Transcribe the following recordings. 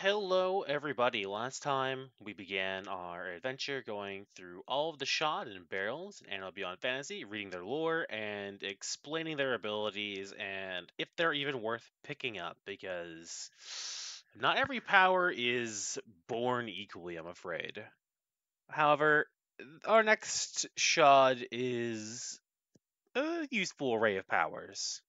Hello, everybody. Last time we began our adventure going through all of the shot and barrels and Anima Beyond Fantasy, reading their lore and explaining their abilities and if they're even worth picking up because not every power is born equally, I'm afraid. However, our next shot is a useful array of powers.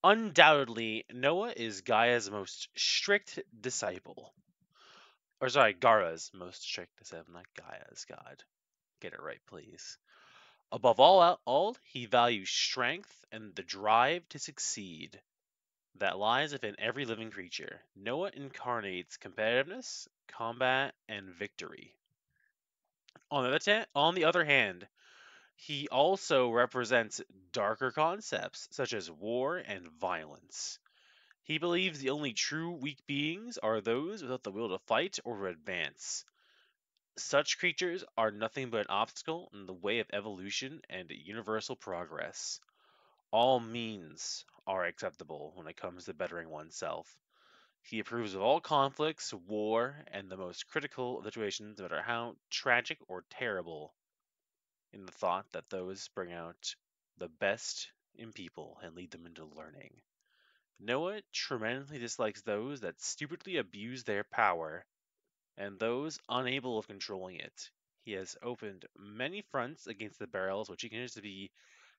Undoubtedly, Noah is Gaia's most strict disciple. Or sorry, Gara's most strict disciple, not Gaia's god. Get it right, please. Above all, he values strength and the drive to succeed that lies within every living creature. Noah incarnates competitiveness, combat, and victory. On the other hand, he also represents darker concepts such as war and violence. He believes the only true weak beings are those without the will to fight or to advance. Such creatures are nothing but an obstacle in the way of evolution and universal progress. All means are acceptable when it comes to bettering oneself. He approves of all conflicts, war, and the most critical of situations, no matter how tragic or terrible, in the thought that those bring out the best in people and lead them into learning. Noah tremendously dislikes those that stupidly abuse their power and those unable of controlling it. He has opened many fronts against the Beryls, which he considers to be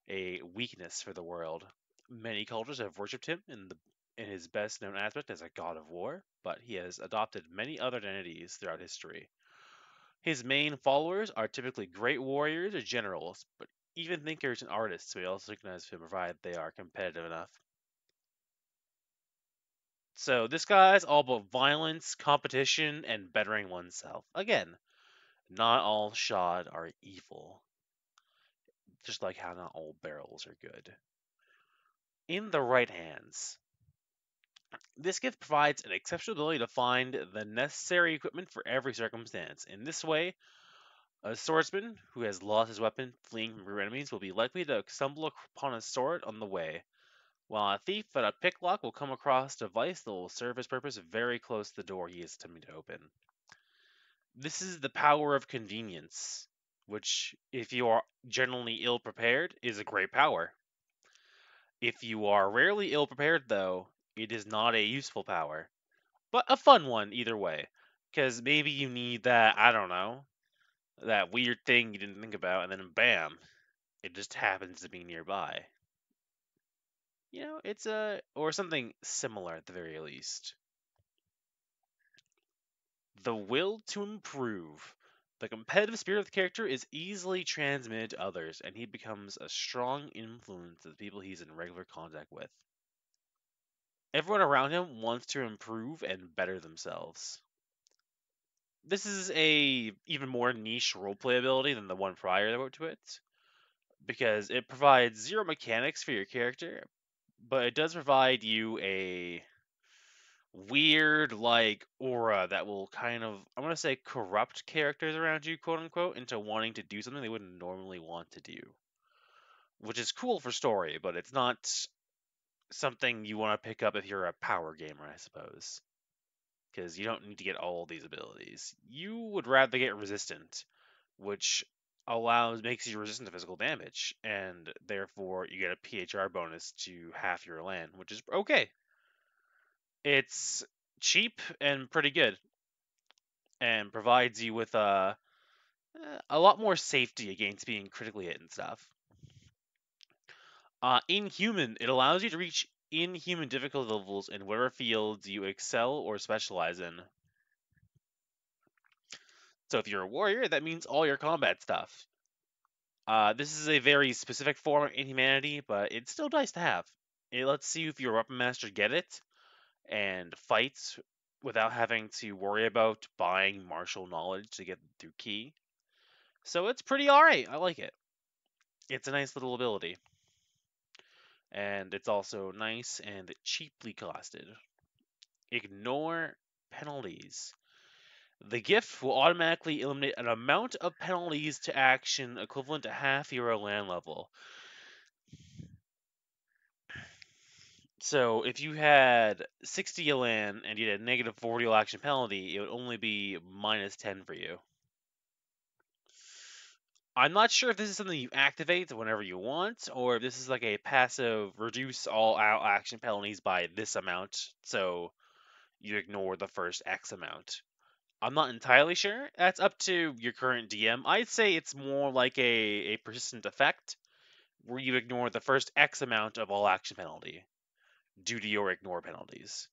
a weakness for the world. Many cultures have worshipped him in his best known aspect as a god of war, but he has adopted many other identities throughout history. His main followers are typically great warriors or generals, but even thinkers and artists may also recognize him provided they are competitive enough. So this guy's all about violence, competition, and bettering oneself. Again, not all shod are evil, just like how not all barrels are good. In the right hands, this gift provides an exceptional ability to find the necessary equipment for every circumstance. In this way, a swordsman who has lost his weapon fleeing from real enemies will be likely to stumble upon a sword on the way, while a thief at a picklock will come across a device that will serve his purpose very close to the door he is attempting to open. This is the power of convenience, which, if you are generally ill prepared, is a great power. If you are rarely ill prepared, though, it is not a useful power, but a fun one either way. Because maybe you need that, I don't know, that weird thing you didn't think about, and then bam, it just happens to be nearby. It's or something similar at the very least. The will to improve. The competitive spirit of the character is easily transmitted to others, and he becomes a strong influence to the people he's in regular contact with. Everyone around him wants to improve and better themselves. This is a even more niche roleplay ability than the one prior that wrote to it, because it provides zero mechanics for your character, but it does provide you a weird like aura that will kind of, I'm gonna say, corrupt characters around you, quote unquote, into wanting to do something they wouldn't normally want to do. Which is cool for story, but it's not something you want to pick up if you're a power gamer, I suppose. Because you don't need to get all these abilities. You would rather get resistant, which makes you resistant to physical damage, and therefore you get a PHR bonus to half your land, which is okay. It's cheap and pretty good, and provides you with a lot more safety against being critically hit and stuff. Inhuman, it allows you to reach inhuman difficulty levels in whatever fields you excel or specialize in. So if you're a warrior, that means all your combat stuff. This is a very specific form of inhumanity, but it's still nice to have. It lets you, if you're a weapon master, get it and fight without having to worry about buying martial knowledge to get through key. So it's pretty alright. I like it. It's a nice little ability. And it's also nice and cheaply costed. Ignore penalties. The gift will automatically eliminate an amount of penalties to action equivalent to half your land level. So if you had 60 land and you had a negative 40 action penalty, it would only be minus 10 for you. I'm not sure if this is something you activate whenever you want, or if this is like a passive reduce all out action penalties by this amount, so you ignore the first X amount. I'm not entirely sure. That's up to your current DM. I'd say it's more like a persistent effect, where you ignore the first X amount of all action penalty due to your ignore penalties.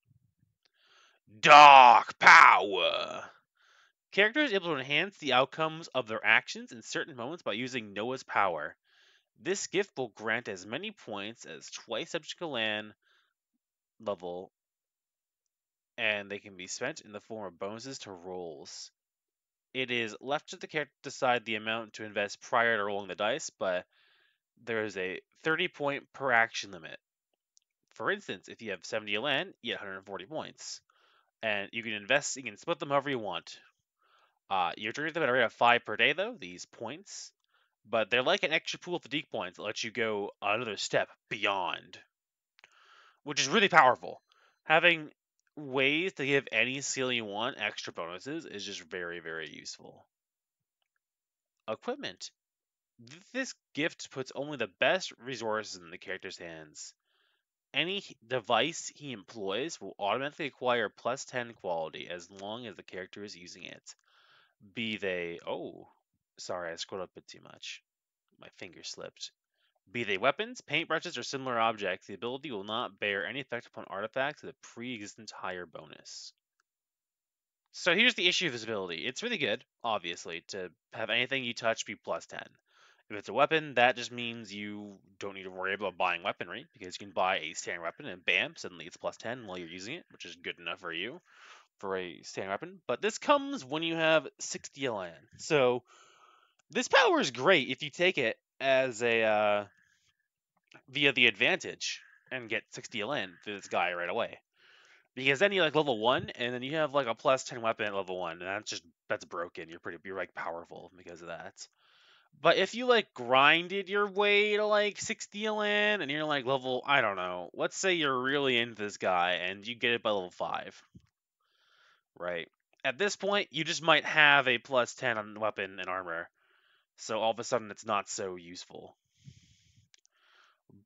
Dark Power! Character is able to enhance the outcomes of their actions in certain moments by using Noah's power. This gift will grant as many points as twice subject land level, and they can be spent in the form of bonuses to rolls. It is left to the character to decide the amount to invest prior to rolling the dice, but there is a 30-point per action limit. For instance, if you have 70 land, you get 140 points. And you can split them however you want. You're drinking them at a rate of 5 per day, though, these points. But they're like an extra pool of fatigue points that lets you go another step beyond, which is really powerful. Having ways to give any skill you want extra bonuses is just very, very useful. Equipment. This gift puts only the best resources in the character's hands. Any device he employs will automatically acquire plus 10 quality as long as the character is using it. Be they. Oh, sorry, I scrolled up a bit too much. My finger slipped. Be they weapons, paintbrushes, or similar objects, the ability will not bear any effect upon artifacts with a pre-existent higher bonus. So here's the issue of this ability. It's really good, obviously, to have anything you touch be plus 10. If it's a weapon, that just means you don't need to worry about buying weaponry, because you can buy a standard weapon and bam, suddenly it's plus 10 while you're using it, which is good enough for you for a standard weapon. But this comes when you have 60 LN. So this power is great if you take it as a via the advantage and get 60 LN to this guy right away. Because then you like level 1, and then you have like a plus 10 weapon at level 1, and that's broken. You're like powerful because of that. But if you like grinded your way to like 60 LN and you're like level, I don't know, let's say you're really into this guy and you get it by level 5, right? At this point, you just might have a plus 10 on weapon and armor, so all of a sudden it's not so useful.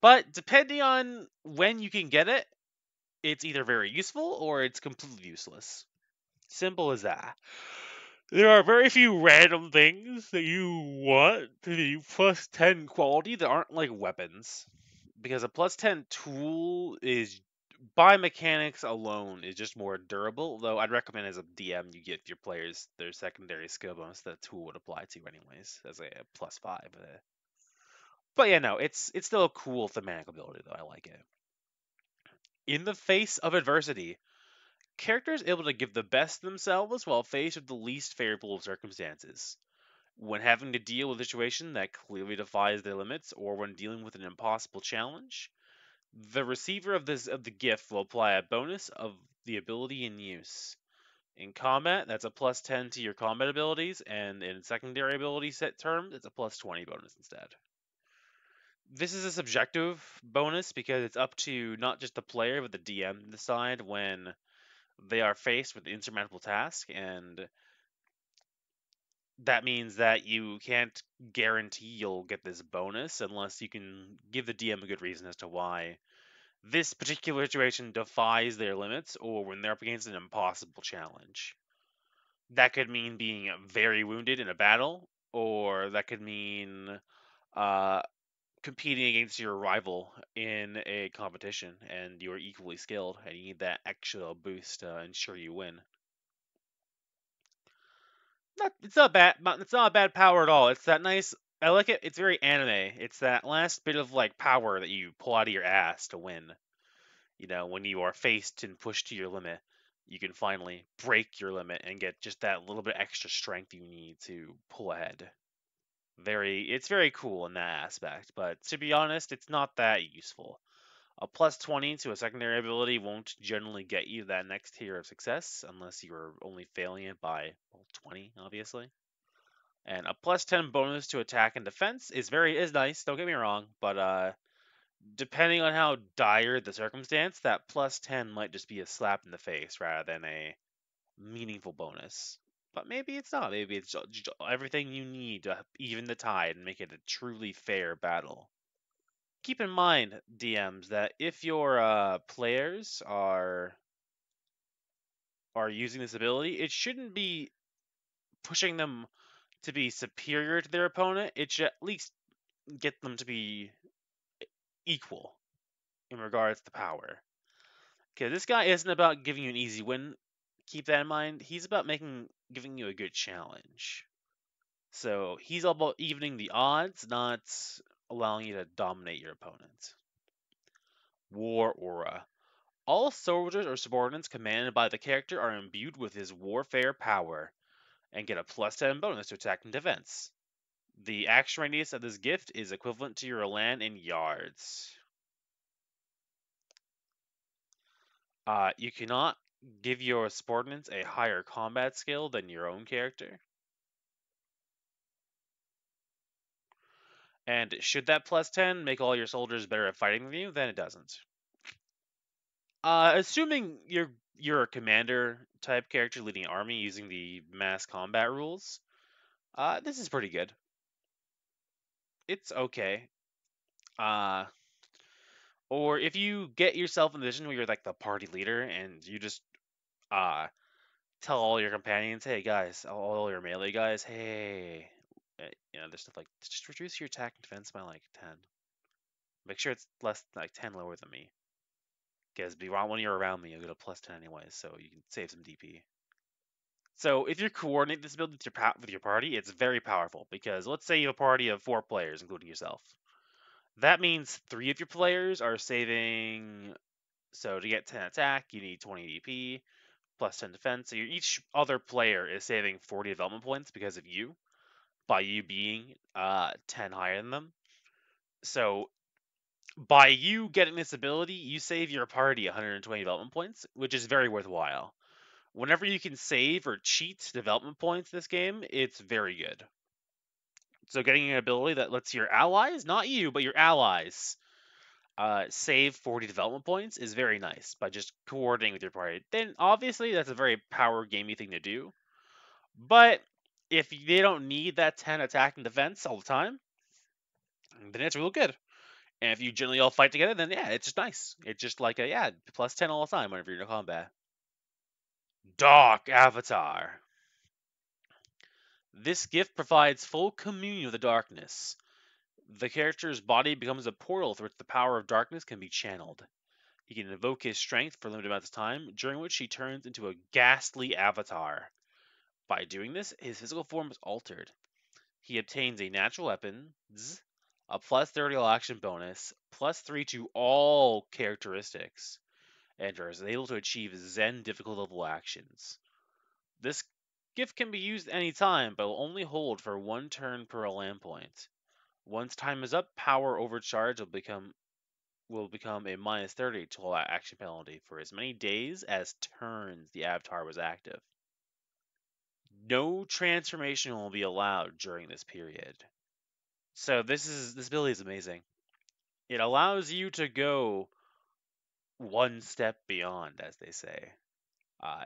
But depending on when you can get it, it's either very useful or it's completely useless. Simple as that. There are very few random things that you want to be plus 10 quality that aren't like weapons. Because a plus 10 tool is, by mechanics alone, is just more durable. Though I'd recommend as a DM you get your players their secondary skill bonus that tool would apply to, anyways, as a plus 5. But yeah, no, it's still a cool thematic ability, though. I like it. In the face of adversity, characters able to give the best of themselves while faced with the least favorable of circumstances. When having to deal with a situation that clearly defies their limits, or when dealing with an impossible challenge, the receiver of the gift will apply a bonus of the ability in use. In combat, that's a plus 10 to your combat abilities, and in secondary ability set terms, it's a plus 20 bonus instead. This is a subjective bonus because it's up to not just the player but the DM to decide when they are faced with an insurmountable task, and that means that you can't guarantee you'll get this bonus unless you can give the DM a good reason as to why this particular situation defies their limits or when they're up against an impossible challenge. That could mean being very wounded in a battle, or that could mean uh, competing against your rival in a competition and you're equally skilled and you need that extra boost to ensure you win. It's not bad. It's not a bad power at all. It's that nice. I like it. It's very anime. It's that last bit of like power that you pull out of your ass to win. You know, when you are faced and pushed to your limit, you can finally break your limit and get just that little bit extra strength you need to pull ahead. It's very cool in that aspect. But to be honest, it's not that useful. A plus 20 to a secondary ability won't generally get you that next tier of success unless you're only failing it by 20, obviously. And a plus 10 bonus to attack and defense is nice, don't get me wrong, but Depending on how dire the circumstance, that plus 10 might just be a slap in the face rather than a meaningful bonus. But maybe it's not. Maybe it's everything you need to even the tide and make it a truly fair battle. Keep in mind, DMs, that if your players are using this ability, it shouldn't be pushing them to be superior to their opponent. It should at least get them to be equal in regards to power. Because this guy isn't about giving you an easy win. Keep that in mind. He's about giving you a good challenge. So he's all about evening the odds, not allowing you to dominate your opponent. War Aura. All soldiers or subordinates commanded by the character are imbued with his warfare power and get a plus 10 bonus to attack and defense. The action radius of this gift is equivalent to your land in yards. You cannot give your subordinates a higher combat skill than your own character. And should that plus 10 make all your soldiers better at fighting than you, then it doesn't. Assuming you're a commander type character leading an army using the mass combat rules, this is pretty good. It's okay. Uh, or if you get yourself in a position where you're like the party leader and you just uh tell all your companions, hey guys, all your melee guys, hey, there's stuff like just reduce your attack and defense by like 10. Make sure it's less like 10 lower than me. Because when you're around me, you'll get a plus 10 anyways, so you can save some DP. So if you coordinate this build with your party, it's very powerful because let's say you have a party of 4 players, including yourself. That means 3 of your players are saving. So to get 10 attack, you need 20 DP plus 10 defense. So each other player is saving 40 development points because of you, by you being 10 higher than them. So by you getting this ability, you save your party 120 development points, which is very worthwhile. Whenever you can save or cheat development points this game, it's very good. So getting an ability that lets your allies, not you, but your allies, save 40 development points is very nice by just coordinating with your party. Then obviously that's a very power gamey thing to do. But if they don't need that 10 attack and defense all the time, then it's real good. And if you generally all fight together, then yeah, it's just nice. It's just like a plus 10 all the time whenever you're in combat. Dark Avatar. This gift provides full communion with the darkness. The character's body becomes a portal through which the power of darkness can be channeled. He can invoke his strength for a limited amount of time, during which he turns into a ghastly avatar. By doing this, his physical form is altered. He obtains a natural weapon, a plus 30 all action bonus, plus 3 to all characteristics, and is able to achieve Zen difficult level actions. This gift can be used any time, but will only hold for 1 turn per land point. Once time is up, power overcharge will become a minus 30 total action penalty for as many days as turns the avatar was active. No transformation will be allowed during this period. So this ability is amazing. It allows you to go one step beyond, as they say.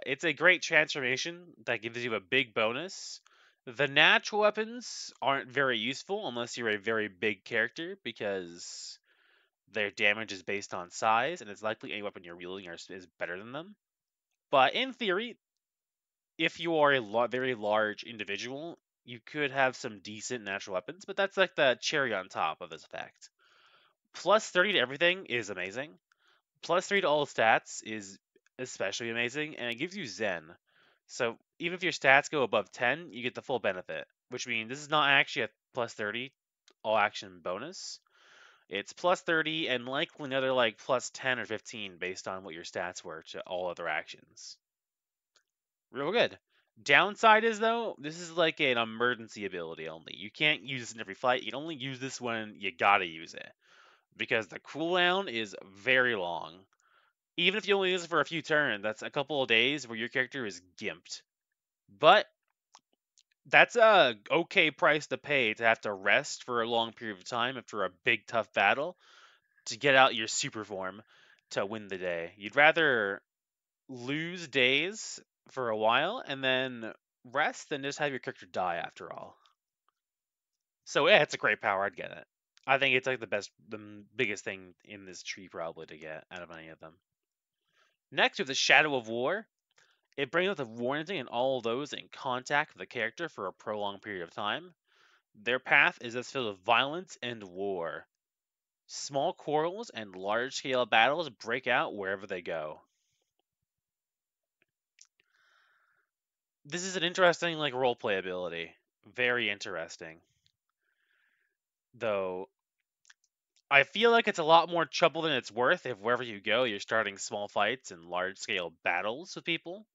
It's a great transformation that gives you a big bonus. The natural weapons aren't very useful unless you're a very big character because their damage is based on size, and it's likely any weapon you're wielding is better than them. But in theory, if you are a very large individual, you could have some decent natural weapons, but that's like the cherry on top of this effect. Plus 30 to everything is amazing. Plus 3 to all stats is especially amazing, and it gives you Zen. So even if your stats go above 10, you get the full benefit, which means this is not actually a plus 30 all action bonus. It's plus 30 and likely another like plus 10 or 15 based on what your stats were to all other actions. Real good. Downside is though, this is like an emergency ability only. You can't use this in every fight. You can only use this when you gotta use it. Because the cooldown is very long. Even if you only use it for a few turns, that's a couple of days where your character is gimped. But that's a okay price to pay to have to rest for a long period of time after a big tough battle. to get out your super form to win the day. You'd rather lose days for a while and then rest than just have your character die after all. So yeah, it's a great power. I'd get it. I think it's like the biggest thing in this tree probably to get out of any of them. Next, we have the Shadow of War. It brings out the warning in all those in contact with the character for a prolonged period of time. Their path is thus filled with violence and war. Small quarrels and large-scale battles break out wherever they go. This is an interesting like roleplay ability. Very interesting. Though I feel like it's a lot more trouble than it's worth if wherever you go you're starting small fights and large-scale battles with people.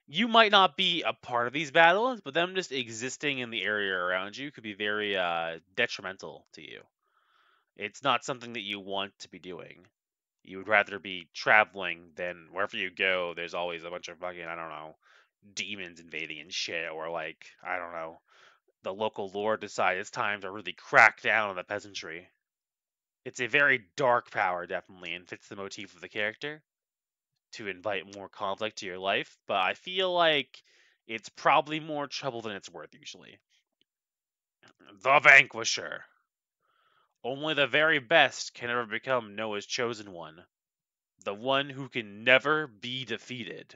You might not be a part of these battles, but them just existing in the area around you could be very detrimental to you. It's not something that you want to be doing. You would rather be traveling than wherever you go, there's always a bunch of fucking, I don't know, demons invading and shit, or like, I don't know, the local lord decides it's time to really crack down on the peasantry. It's a very dark power, definitely, and fits the motif of the character to invite more conflict to your life, but I feel like it's probably more trouble than it's worth usually. The Vanquisher. Only the very best can ever become Noah's chosen one. The one who can never be defeated.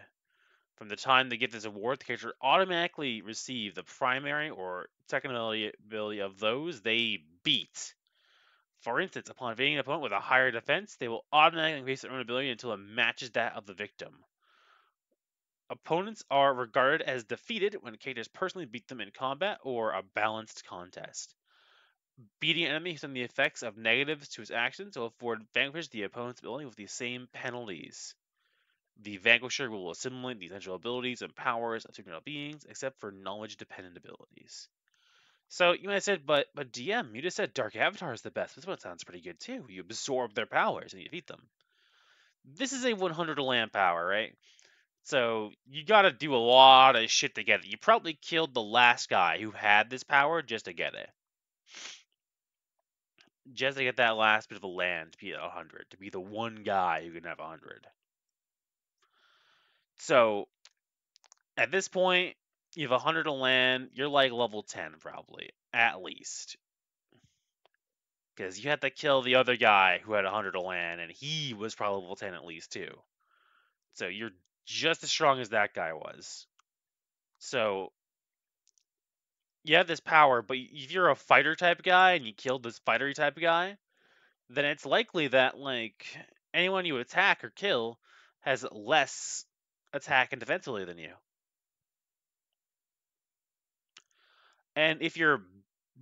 From the time they get this award, the character automatically receive the primary or secondary ability of those they beat. For instance, upon defeating an opponent with a higher defense, they will automatically increase their own ability until it matches that of the victim. Opponents are regarded as defeated when characters personally beat them in combat or a balanced contest. Beating an enemy using the effects of negatives to his actions will afford vanquish the opponent's ability with the same penalties. The Vanquisher will assimilate the essential abilities and powers of supernatural beings, except for knowledge-dependent abilities. So you might have said, but DM, you just said Dark Avatar is the best. This one sounds pretty good too. You absorb their powers and you defeat them. This is a 100 land power, right? So you gotta do a lot of shit to get it. You probably killed the last guy who had this power just to get it. Just to get that last bit of a land to be at 100. To be the one guy who can have 100. So at this point, you have 100 of land. You're like level 10 probably, at least. Because you had to kill the other guy who had 100 of land, and he was probably level 10 at least too. So you're just as strong as that guy was. So you have this power, but if you're a fighter type guy and you killed this fighter type guy, then it's likely that like anyone you attack or kill has less attack and defense ability than you. And if you're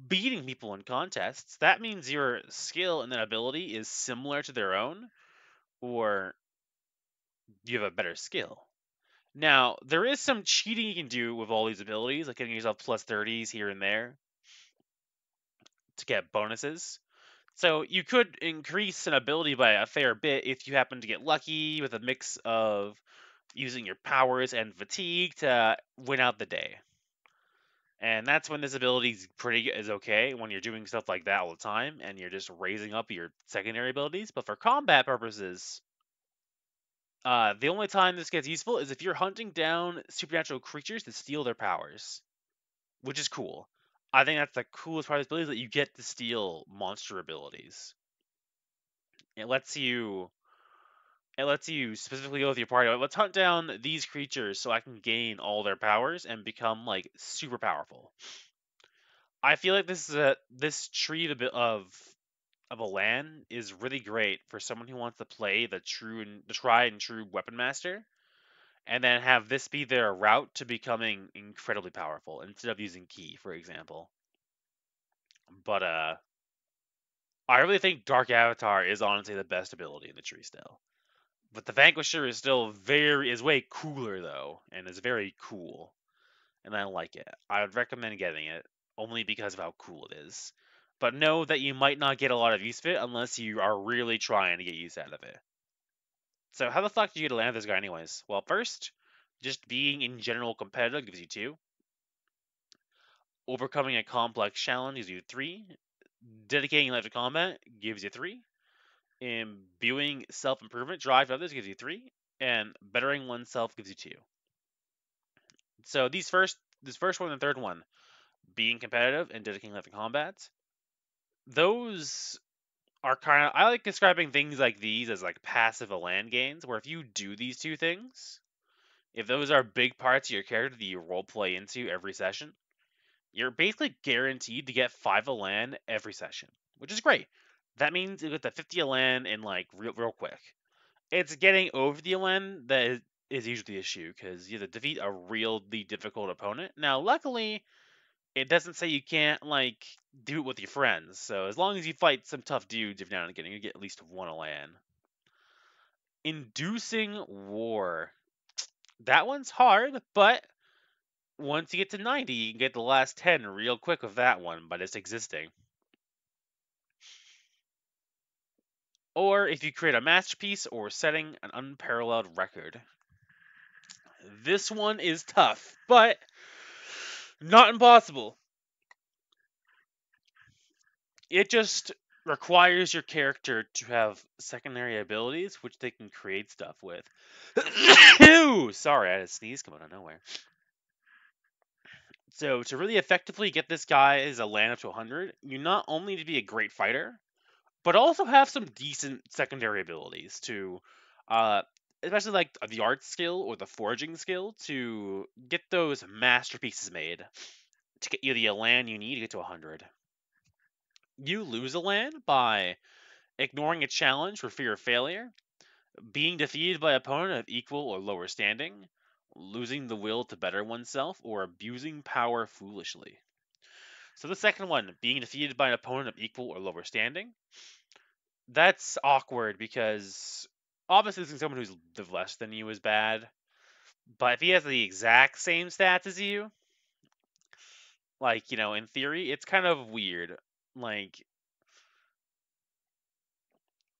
beating people in contests, that means your skill and that ability is similar to their own, or you have a better skill. Now, there is some cheating you can do with all these abilities, like getting yourself plus 30s here and there to get bonuses. So you could increase an ability by a fair bit if you happen to get lucky with a mix of using your powers and fatigue to win out the day. And that's when this ability is okay when you're doing stuff like that all the time and you're just raising up your secondary abilities. But for combat purposes, the only time this gets useful is if you're hunting down supernatural creatures to steal their powers, which is cool. I think that's the coolest part of this ability is that you get to steal monster abilities. It lets you specifically go with your party. Like, let's hunt down these creatures so I can gain all their powers and become like super powerful. I feel like this tree of a land is really great for someone who wants to play the tried and true weapon master, and then have this be their route to becoming incredibly powerful instead of using key, for example. But I really think Dark Avatar is honestly the best ability in the tree still. But the Vanquisher is way cooler though, and is very cool, and I like it. I would recommend getting it only because of how cool it is. But know that you might not get a lot of use of it unless you are really trying to get use out of it. So how the fuck do you get to land this guy anyways? Well, first, just being in general competitive gives you 2. Overcoming a complex challenge gives you 3. Dedicating your life to combat gives you 3. Imbuing self-improvement drive to others gives you 3, and bettering oneself gives you 2. So this first one and third one, being competitive and dedicating life to combat, those are kind of, I like describing things like these as like passive land gains, where if you do these two things, if those are big parts of your character that you role play into every session, you're basically guaranteed to get 5 land every session, which is great. That means you get the 50 land in like real quick. It's getting over the land that is usually the issue because you have to defeat a really difficult opponent. Now, luckily, it doesn't say you can't like do it with your friends. So as long as you fight some tough dudes every now and again, you get at least one land. Inducing war. That one's hard, but once you get to 90, you can get the last 10 real quick with that one by just existing. Or if you create a masterpiece or setting an unparalleled record. This one is tough, but not impossible. It just requires your character to have secondary abilities which they can create stuff with. Ew! Sorry, I had a sneeze come out of nowhere. So to really effectively get this guy as a land up to 100, you not only need to be a great fighter, but also have some decent secondary abilities to, uh, especially like the art skill or the forging skill to get those masterpieces made to get you the land you need to get to 100. You lose a land by ignoring a challenge for fear of failure, being defeated by an opponent of equal or lower standing, losing the will to better oneself, or abusing power foolishly. So the second one, being defeated by an opponent of equal or lower standing, that's awkward because obviously losing someone who's lived less than you is bad. But if he has the exact same stats as you, like, in theory, it's kind of weird. Like,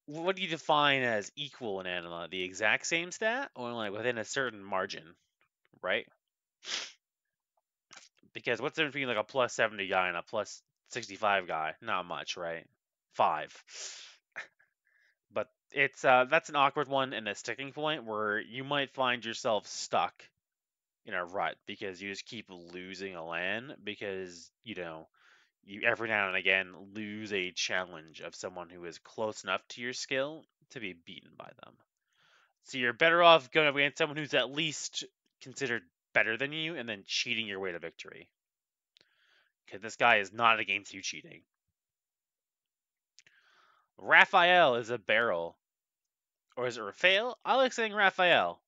what do you define as equal in Anima? The exact same stat, or like within a certain margin, right? Because what's the difference between like a plus 70 guy and a plus 65 guy? Not much, right? 5. But it's that's an awkward one and a sticking point where you might find yourself stuck in a rut because you just keep losing a land because, you every now and again lose a challenge of someone who is close enough to your skill to be beaten by them. So you're better off going up against someone who's at least considered better than you and then cheating your way to victory. Because this guy is not against you cheating. Raphael is a Beryl. Or is it Raphael? I like saying Raphael.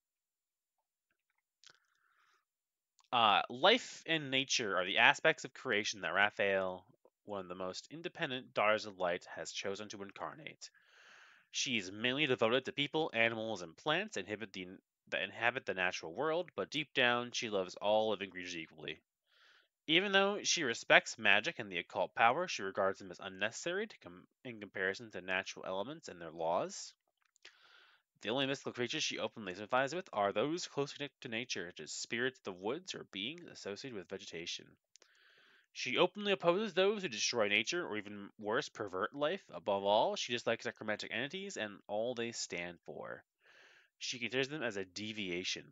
Life and nature are the aspects of creation that Raphael, one of the most independent daughters of light, has chosen to incarnate. She is mainly devoted to people, animals, and plants that inhabit the natural world, but deep down, she loves all living creatures equally. Even though she respects magic and the occult power, she regards them as unnecessary in comparison to natural elements and their laws. The only mystical creatures she openly sympathizes with are those close connected to nature, such as spirits of the woods or beings associated with vegetation. She openly opposes those who destroy nature or even worse, pervert life. Above all, she dislikes necromantic entities and all they stand for. She considers them as a deviation.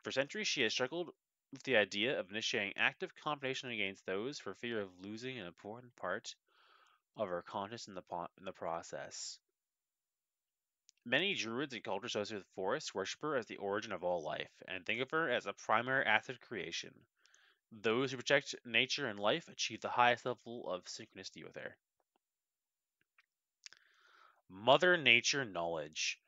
For centuries, she has struggled with the idea of initiating active confrontation against those for fear of losing an important part of her conscience in the process. Many druids and cultures associated with forests worship her as the origin of all life, and think of her as a primary asset of creation. Those who protect nature and life achieve the highest level of synchronicity with her. Mother Nature Knowledge.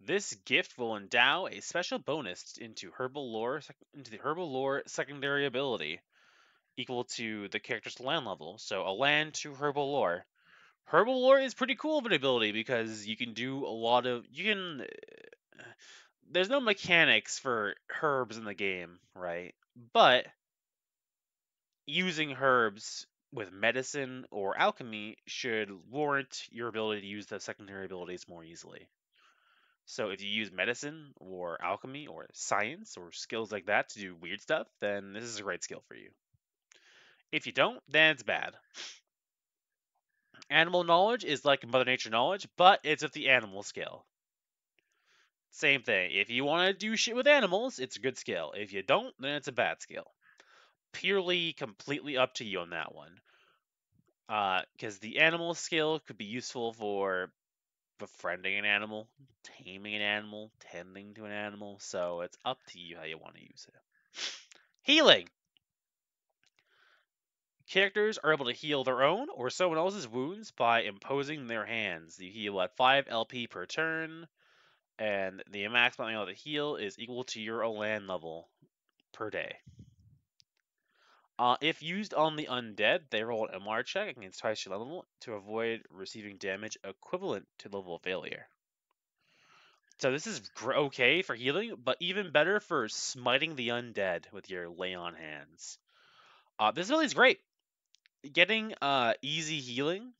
This gift will endow a special bonus into the herbal lore secondary ability, equal to the character's land level. So a land to herbal lore. Herbal lore is pretty cool of an ability because you can do a lot of there's no mechanics for herbs in the game, right? But using herbs with medicine or alchemy should warrant your ability to use the secondary abilities more easily. So if you use medicine or alchemy or science or skills like that to do weird stuff, then this is a great skill for you. If you don't, then it's bad. Animal knowledge is like Mother Nature knowledge, but it's at the animal scale. Same thing. If you want to do shit with animals, it's a good skill. If you don't, then it's a bad skill. Purely, completely up to you on that one. Because the animal skill could be useful for befriending an animal, taming an animal, tending to an animal. So it's up to you how you want to use it. Healing. Characters are able to heal their own or someone else's wounds by imposing their hands. You heal at 5 LP per turn, and the maximum amount of heal is equal to your Elan level per day. If used on the undead, they roll an MR check against twice your level to avoid receiving damage equivalent to level of failure. So this is okay for healing, but even better for smiting the undead with your lay on hands. This ability is great. Getting easy healing.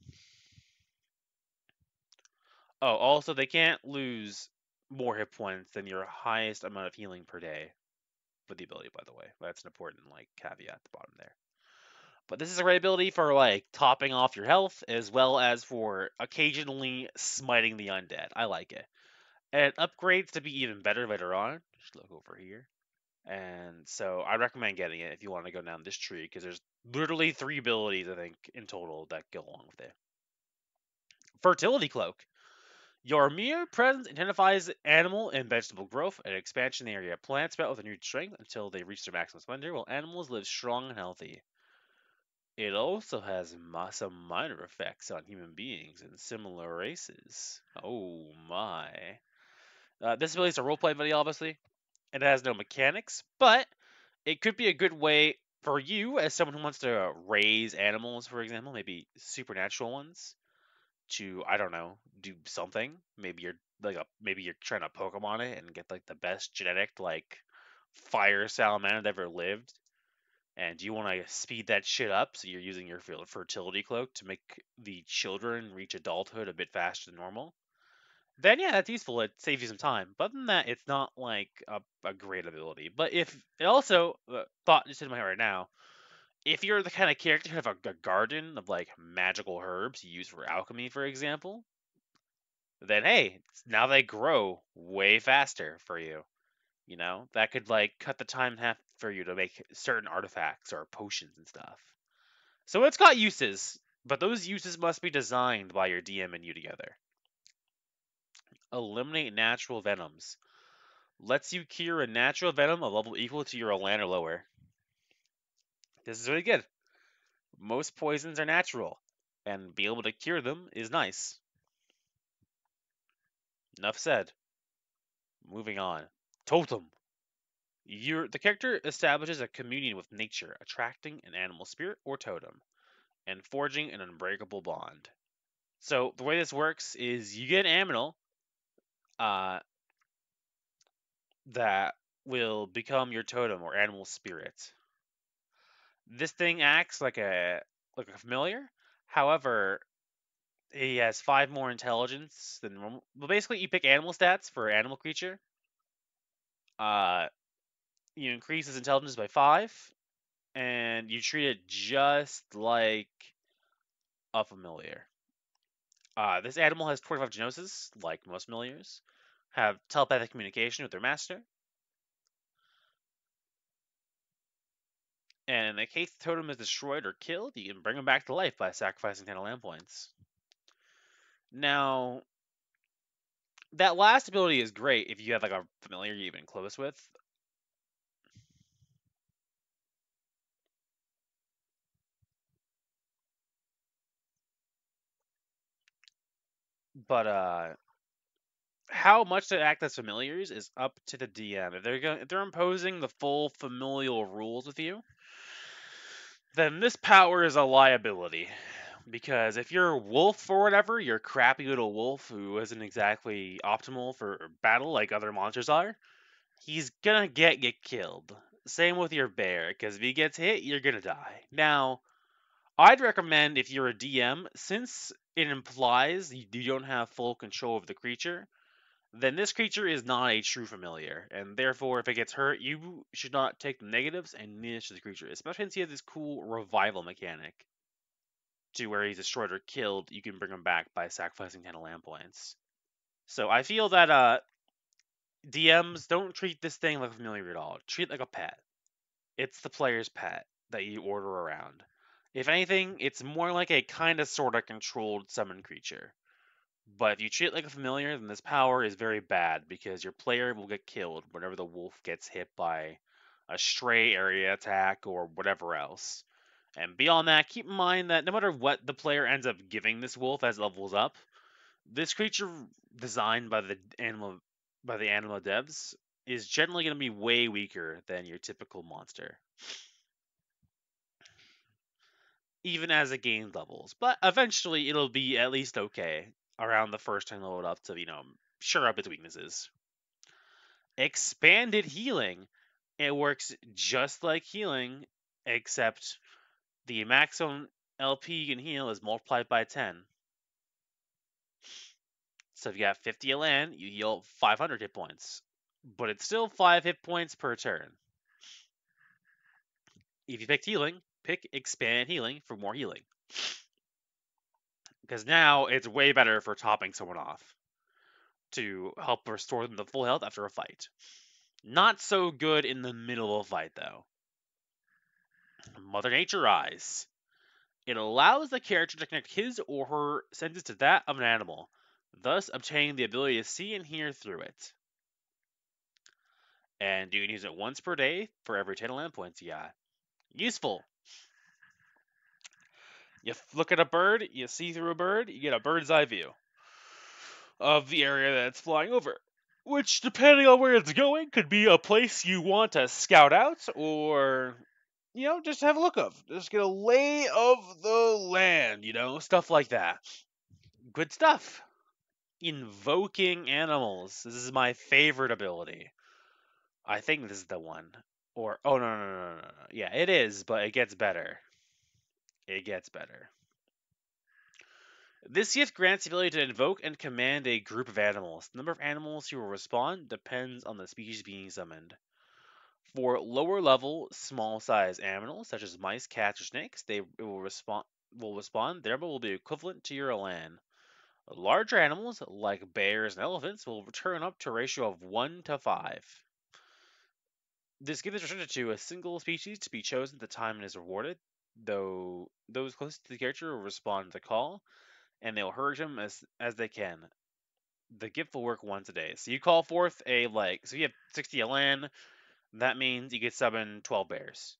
Oh, also they can't lose more hit points than your highest amount of healing per day with the ability, by the way. That's an important caveat at the bottom there. But this is a great ability for topping off your health as well as for occasionally smiting the undead. I like it. And it upgrades to be even better later on. Just look over here. And so I recommend getting it if you want to go down this tree because there's literally 3 abilities I think in total that go along with it. Fertility Cloak. Your mere presence intensifies animal and vegetable growth and expansion area. Plants sprout with renewed strength until they reach their maximum splendor, while animals live strong and healthy. It also has some minor effects on human beings and similar races. Oh my. This ability is a roleplay ability, obviously. It has no mechanics, but it could be a good way for you, as someone who wants to raise animals, for example, maybe supernatural ones, to I don't know, do something. Maybe you're maybe you're trying to Pokemon it and get the best genetic fire salamander that ever lived, and you want to speed that shit up, so you're using your fertility cloak to make the children reach adulthood a bit faster than normal. Then yeah, that's useful. It saves you some time. But other than that, it's not a great ability. But if it also thought just in my head right now, if you're the kind of character who have a garden of magical herbs you use for alchemy, for example, then hey, now they grow way faster for you. You know, that could cut the time in half for you to make certain artifacts or potions and stuff. So it's got uses, but those uses must be designed by your DM and you together. Eliminate natural venoms. Lets you cure a natural venom of level equal to your Elan or lower. This is really good. Most poisons are natural, and being able to cure them is nice. Enough said. Moving on. Totem. The character establishes a communion with nature, attracting an animal spirit or totem, and forging an unbreakable bond. So the way this works is you get an aminal uh, that will become your totem or animal spirit. This thing acts like a familiar. However, he has 5 more intelligence than normal. Well, basically, you pick animal stats for animal creature. Uh, you increase his intelligence by 5, and you treat it just like a familiar. This animal has 25 genosis, like most familiars, have telepathic communication with their master, and in the case the totem is destroyed or killed, you can bring him back to life by sacrificing 10 land points. Now, that last ability is great if you have a familiar you've been close with. But how much to act as familiars is up to the DM. If they're imposing the full familial rules with you, then this power is a liability. Because if you're a wolf or whatever, you're a crappy little wolf who isn't exactly optimal for battle like other monsters are, he's gonna get you killed. Same with your bear, because if he gets hit, you're gonna die. Now, I'd recommend if you're a DM, since it implies you don't have full control of the creature, then this creature is not a true familiar, and therefore, if it gets hurt, you should not take the negatives, and neither should the creature, especially since he has this cool revival mechanic. to where he's destroyed or killed, you can bring him back by sacrificing 10 land points. So I feel that DMs don't treat this thing like a familiar at all. Treat it like a pet. It's the player's pet that you order around. If anything, it's more like a kind of sort of controlled summon creature. But if you treat it like a familiar, then this power is very bad because your player will get killed whenever the wolf gets hit by a stray area attack or whatever else. And beyond that, keep in mind that no matter what the player ends up giving this wolf as it levels up, this creature designed by the Anima devs is generally going to be way weaker than your typical monster, even as it gains levels. But eventually, it'll be at least okay around the first time leveled up to shore up its weaknesses. Expanded healing. It works just like healing, except the maximum LP you can heal is multiplied by 10. So if you got 50 land, you heal 500 hit points. But it's still 5 hit points per turn. If you picked healing, pick expand healing for more healing. Because now it's way better for topping someone off to help restore them to full health after a fight. Not so good in the middle of a fight, though. Mother Nature Eyes. It allows the character to connect his or her senses to that of an animal, thus obtaining the ability to see and hear through it. And you can use it once per day for every 10 land points you got. Useful. You look at a bird, you see through a bird, you get a bird's eye view of the area that it's flying over. Which, depending on where it's going, could be a place you want to scout out, or, just have a look of. Just get a lay of the land, stuff like that. Good stuff. Invoking animals. This is my favorite ability. I think this is the one. Or, oh, no. Yeah, it is, but it gets better. It gets better. This gift grants the ability to invoke and command a group of animals. The number of animals who will respond depends on the species being summoned. For lower level, small size animals such as mice, cats, or snakes, they will respond. Their number will be equivalent to your land. Larger animals like bears and elephants will return up to a ratio of 1 to 5. This gift is restricted to a single species to be chosen at the time it is rewarded, though those closest to the character will respond to the call, and they'll hurt him as they can. The gift will work once a day. So you call forth so you have 60 land, that means you get summon 12 bears.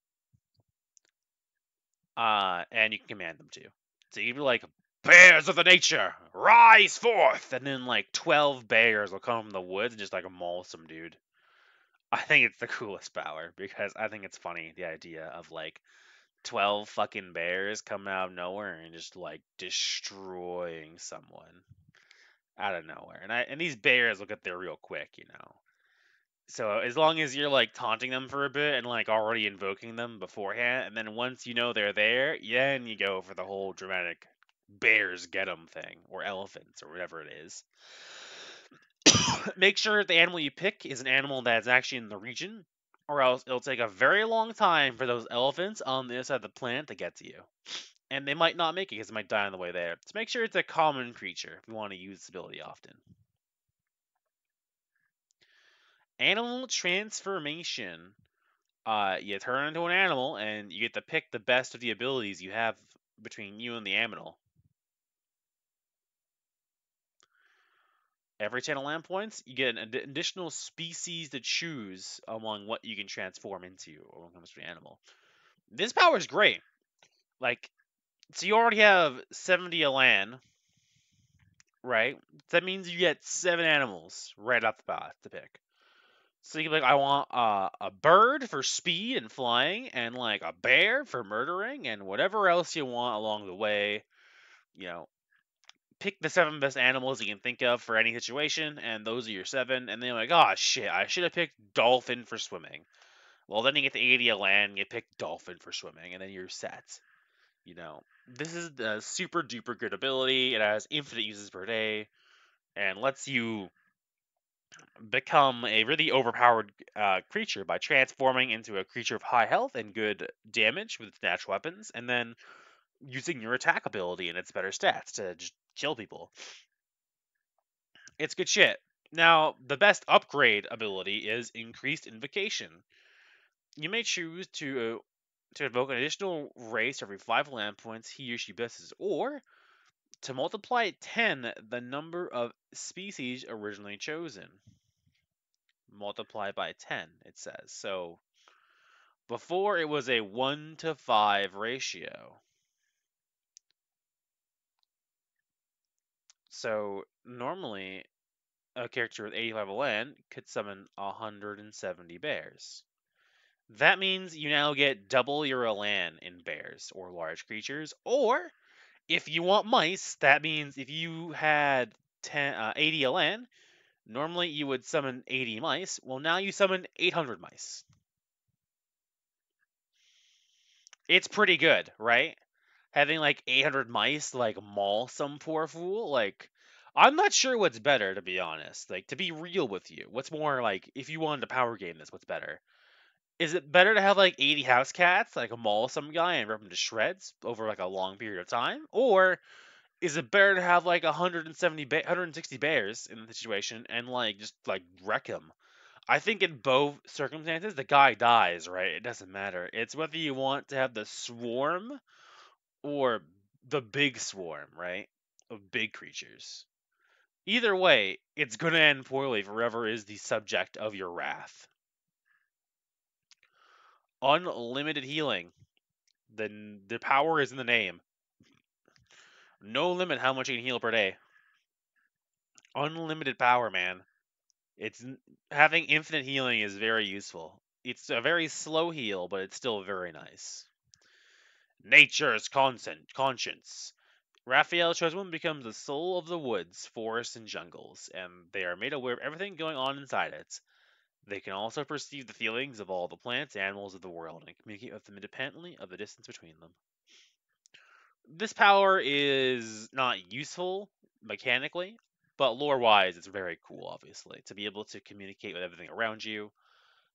And you can command them to. So you'd be like, bears of the nature, rise forth! And then 12 bears will come from the woods and just maul some dude. I think it's the coolest power because I think it's funny, the idea of 12 fucking bears coming out of nowhere and just destroying someone out of nowhere. And these bears will get there real quick. So as long as you're taunting them for a bit and already invoking them beforehand, and then once you know they're there, then you go for the whole dramatic bears get them thing, or elephants, or whatever it is. Make sure the animal you pick is an animal that's actually in the region, or else it'll take a very long time for those elephants on the other side of the planet to get to you. And they might not make it because it might die on the way there. So make sure it's a common creature if you want to use this ability often. Animal transformation. You turn into an animal, and you get to pick the best of the abilities you have between you and the animal. Every 10 land points, you get an additional species to choose among what you can transform into when it comes to an animal. This power is great. So you already have 70 land, right? That means you get 7 animals right off the bat to pick. So you can be like, I want a bird for speed and flying, and a bear for murdering, and whatever else you want along the way. Pick the 7 best animals you can think of for any situation, and those are your 7. And then you're like, oh shit, I should have picked dolphin for swimming. Well, then you get the 80 land, and you pick dolphin for swimming, and then you're set. This is a super duper good ability. It has infinite uses per day, and lets you become a really overpowered creature by transforming into a creature of high health and good damage with its natural weapons, and then using your attack ability and its better stats to just kill people. It's good shit. Now, the best upgrade ability is increased invocation. You may choose to invoke an additional race every 5 land points he or she possesses, or to multiply 10 the number of species originally chosen. Multiply by 10, it says. So before it was a 1 to 5 ratio. So normally a character with 85 land could summon 170 bears. That means you now get double your Elan in bears or large creatures. Or if you want mice, that means if you had 80 Elan, normally you would summon 80 mice. Well, now you summon 800 mice. It's pretty good, right? Having like 800 mice like maul some poor fool. Like, I'm not sure what's better, to be honest. Like, to be real with you, what's more like if you wanted to power game this, what's better? Is it better to have like 80 house cats, like maul some guy and rip him to shreds over like a long period of time, or is it better to have like 160 bears in the situation and like just like wreck him? I think in both circumstances the guy dies, right? It doesn't matter. It's whether you want to have the swarm or the big swarm, right? Of big creatures. Either way, it's gonna end poorly for whoever is the subject of your wrath. Unlimited healing. The power is in the name. No limit how much you can heal per day. Unlimited power, man. It's having infinite healing is very useful. It's a very slow heal, but it's still very nice. Nature's conscience. Raphael Chosen becomes the soul of the woods, forests, and jungles, and they are made aware of everything going on inside it. They can also perceive the feelings of all the plants and animals of the world and communicate with them independently of the distance between them. This power is not useful mechanically, but lore wise, it's very cool, obviously, to be able to communicate with everything around you.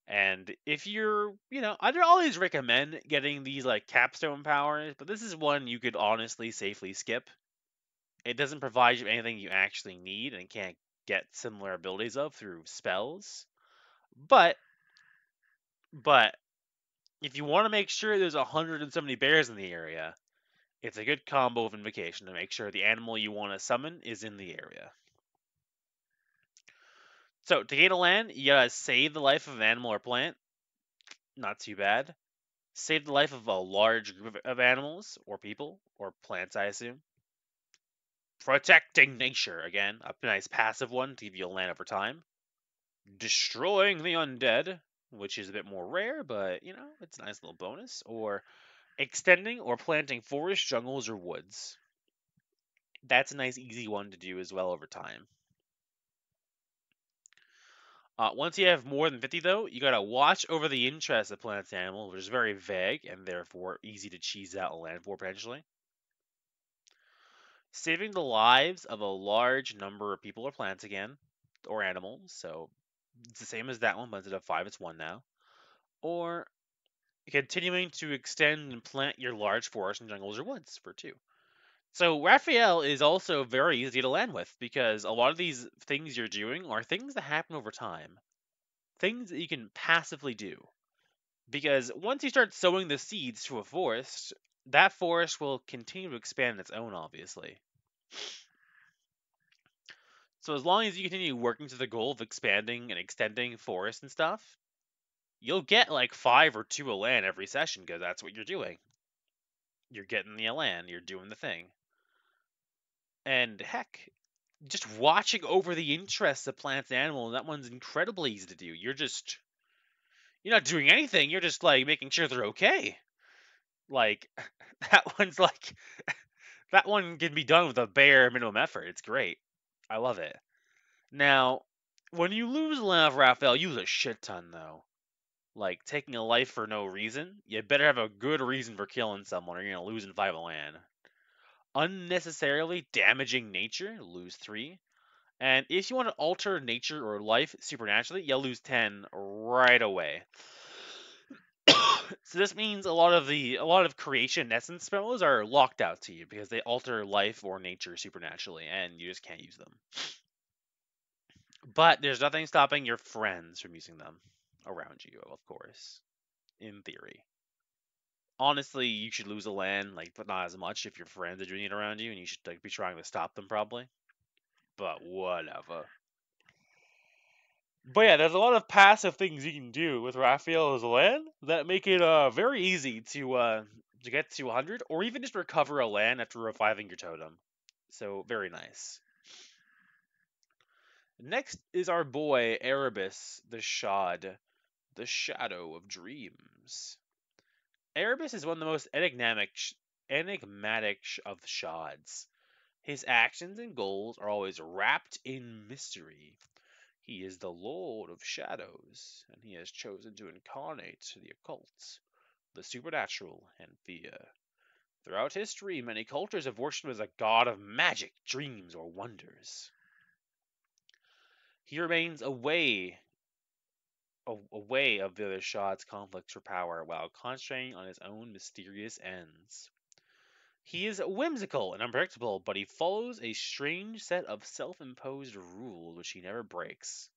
And if you're, I don't always recommend getting these like capstone powers, but this is one you could honestly safely skip. It doesn't provide you anything you actually need and can't get similar abilities of through spells. But, but if you want to make sure there's 170 bears in the area, it's a good combo of invocation to make sure the animal you want to summon is in the area. So, to gain a land, you gotta save the life of an animal or plant. Not too bad. Save the life of a large group of animals, or people, or plants, I assume. Protecting nature, again, a nice passive one to give you a land over time. Destroying the undead, which is a bit more rare, but, it's a nice little bonus. Or extending or planting forests, jungles, or woods. That's a nice, easy one to do as well over time. Once you have more than 50, though, you gotta watch over the interests of plants and animals, which is very vague and therefore easy to cheese out a land for potentially. Saving the lives of a large number of people or plants again, or animals, so it's the same as that one, but instead of 5, it's 1 now. Or continuing to extend and plant your large forests and jungles or woods for 2. So Raphael is also very easy to land with because a lot of these things you're doing are things that happen over time. Things that you can passively do. Because once you start sowing the seeds to a forest, that forest will continue to expand on its own, obviously. So as long as you continue working to the goal of expanding and extending forests and stuff, you'll get like 5 or 2 Elan every session because that's what you're doing. You're getting the Elan, you're doing the thing. And heck, just watching over the interests of plants and animals, that one's incredibly easy to do. You're not doing anything, you're just like making sure they're okay. Like that one can be done with a bare minimum effort. It's great. I love it. Now, when you lose Land of Raphael, you lose a shit ton though. Like taking a life for no reason, you better have a good reason for killing someone or you're gonna lose in 5 of land. Unnecessarily damaging nature, lose 3. And if you want to alter nature or life supernaturally, you'll lose 10 right away. So this means a lot of creation essence spells are locked out to you because they alter life or nature supernaturally, and you just can't use them. But there's nothing stopping your friends from using them around you, of course, in theory. Honestly, you should lose a land, like, but not as much if your friends are doing it around you, and you should like be trying to stop them probably. But whatever. But yeah, there's a lot of passive things you can do with Raphael as a land that make it very easy to get to 100, or even just recover a land after reviving your totem. So very nice. Next is our boy Erebus the Shad, the Shadow of Dreams. Erebus is one of the most enigmatic of the Shads. His actions and goals are always wrapped in mystery. He is the Lord of Shadows, and he has chosen to incarnate the occult, the supernatural, and fear. Throughout history, many cultures have worshipped him as a god of magic, dreams, or wonders. He remains away of the other Shad's conflicts for power while concentrating on his own mysterious ends. He is whimsical and unpredictable, but he follows a strange set of self-imposed rules which he never breaks.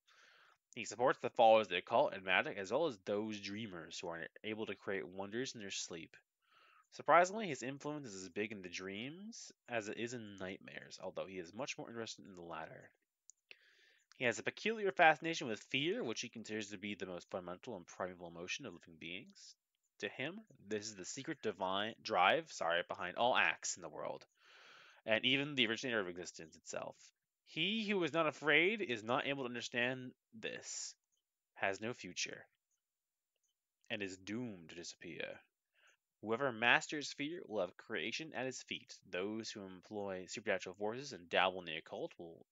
He supports the followers of the occult and magic, as well as those dreamers who are able to create wonders in their sleep. Surprisingly, his influence is as big in the dreams as it is in nightmares, although he is much more interested in the latter. He has a peculiar fascination with fear, which he considers to be the most fundamental and primeval emotion of living beings. To him, this is the secret divine drive, behind all acts in the world, and even the originator of existence itself. He who is not afraid is not able to understand this, has no future, and is doomed to disappear. Whoever masters fear will have creation at his feet. Those who employ supernatural forces and dabble in the occult will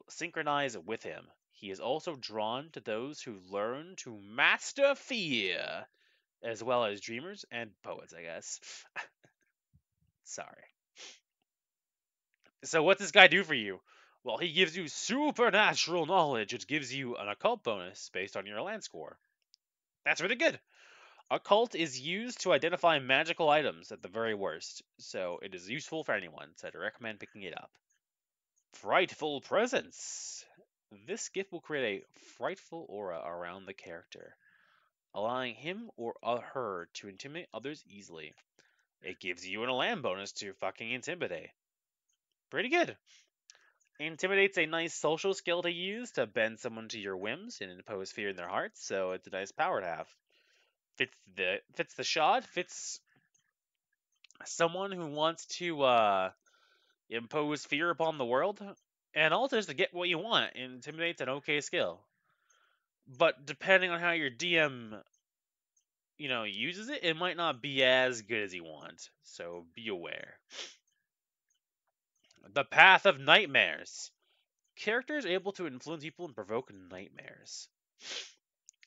synchronize with him. He is also drawn to those who learn to master fear, as well as dreamers and poets, I guess. Sorry. So what's this guy do for you? Well, he gives you supernatural knowledge, which gives you an occult bonus based on your land score. That's really good. Occult is used to identify magical items at the very worst, so it is useful for anyone, so I'd recommend picking it up. Frightful Presence. This gift will create a frightful aura around the character, allowing him or her to intimidate others easily. It gives you an alarm bonus to fucking intimidate. Pretty good. Intimidate's a nice social skill to use to bend someone to your whims and impose fear in their hearts, so it's a nice power to have. Fits the shot, fits someone who wants to impose fear upon the world, and also just to get what you want. Intimidate's an okay skill, but depending on how your DM uses it, it might not be as good as you want. So be aware. The Path of Nightmares. Characters able to influence people and provoke nightmares.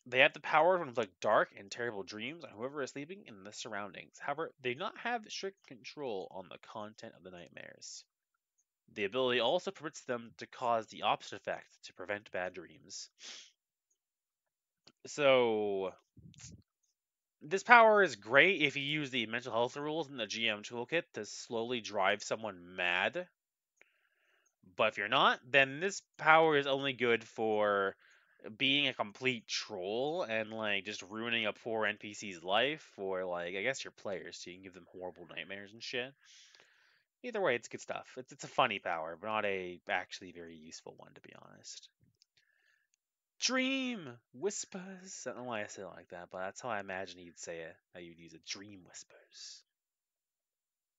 They have the power to inflict dark and terrible dreams on whoever is sleeping in the surroundings. However, they do not have strict control on the content of the nightmares. The ability also permits them to cause the opposite effect to prevent bad dreams. So, this power is great if you use the mental health rules in the GM toolkit to slowly drive someone mad. But if you're not, then this power is only good for being a complete troll and like just ruining a poor NPC's life, or like I guess your players, so you can give them horrible nightmares and shit. Either way, it's good stuff. It's a funny power, but not a actually very useful one, to be honest. Dream whispers. I don't know why I say it like that, but that's how I imagine he'd say it. How you'd use it. Dream whispers.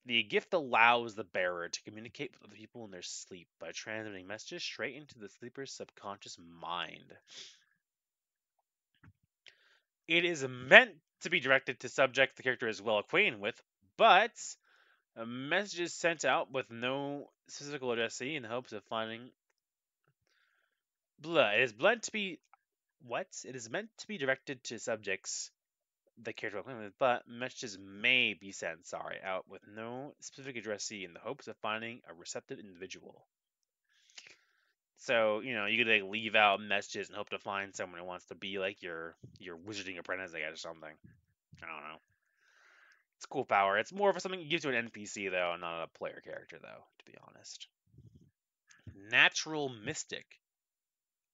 The gift allows the bearer to communicate with other people in their sleep by transmitting messages straight into the sleeper's subconscious mind. It is meant to be directed to subjects the character is well acquainted with, but a message is sent out with no physical addressee in the hopes of finding. Blah. It is meant to be what? It is meant to be directed to subjects the character will with, but messages may be sent, out with no specific addressee in the hopes of finding a receptive individual. So, you could like leave out messages and hope to find someone who wants to be like your wizarding apprentice, I guess, or something. I don't know. It's a cool power. It's more of something you give to an NPC though, not a player character though, to be honest. Natural Mystic.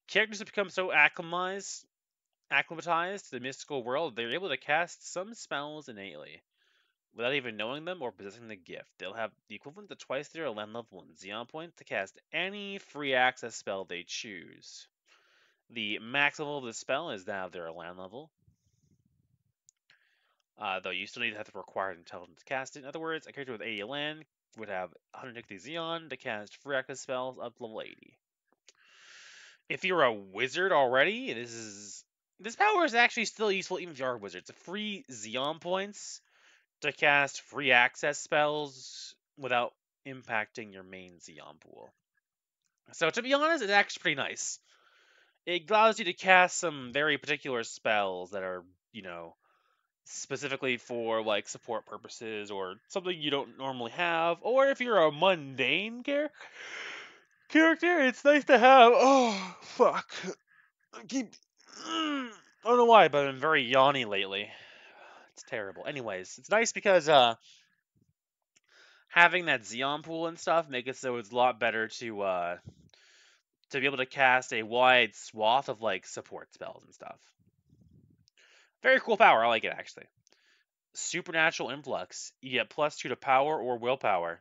Characters have become so acclimatized to the mystical world, they're able to cast some spells innately, without even knowing them or possessing the gift. They'll have the equivalent to twice their land level and Xeon point to cast any free access spell they choose. The max level of the spell is that of their land level, though you still need to have the required intelligence to cast it. In other words, a character with 80 land would have 160 Xeon to cast free access spells up to level 80. If you're a wizard already, this power is actually still useful even if you are a wizard. It's a free Xeon points to cast free access spells without impacting your main Xeon pool. So to be honest, it's actually pretty nice. It allows you to cast some very particular spells that are, specifically for like support purposes or something you don't normally have. Or if you're a mundane character, it's nice to have. Oh fuck! I keep. I don't know why, but I'm very yawny lately. It's terrible. Anyways, it's nice because having that Xeon pool and stuff make it so it's a lot better to be able to cast a wide swath of like support spells and stuff. Very cool power. I like it actually. Supernatural influx. You get +2 to power or willpower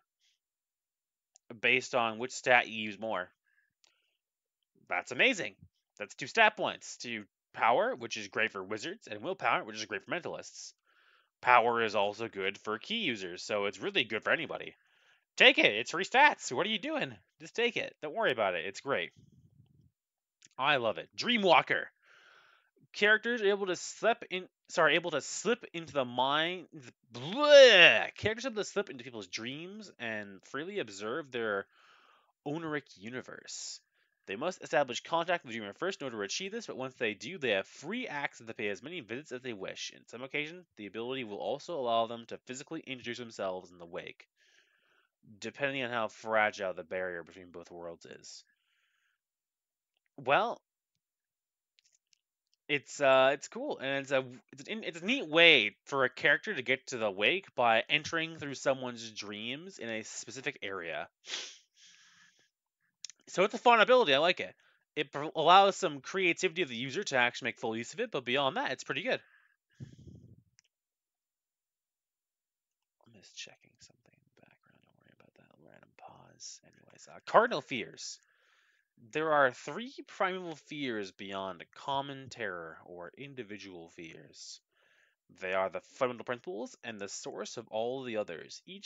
based on which stat you use more. That's amazing. That's 2 stat points to power, which is great for wizards, and willpower, which is great for mentalists. Power is also good for key users, so it's really good for anybody. Take it. It's free stats. What are you doing? Just take it. Don't worry about it. It's great. I love it. Dreamwalker. Characters are able to slip into the mind. Bleh! Characters able to slip into people's dreams and freely observe their owneric universe. They must establish contact with the dreamer first in order to achieve this, but once they do, they have free access to pay as many visits as they wish. In some occasions, the ability will also allow them to physically introduce themselves in the wake, depending on how fragile the barrier between both worlds is. Well, it's cool, and it's a neat way for a character to get to the wake by entering through someone's dreams in a specific area. So it's a fun ability. I like it. It allows some creativity of the user to actually make full use of it, but beyond that, it's pretty good. I'm just checking something in the background. Don't worry about that. Random pause. Anyways, cardinal fears. There are 3 primeval fears beyond common terror or individual fears. They are the fundamental principles and the source of all the others. Even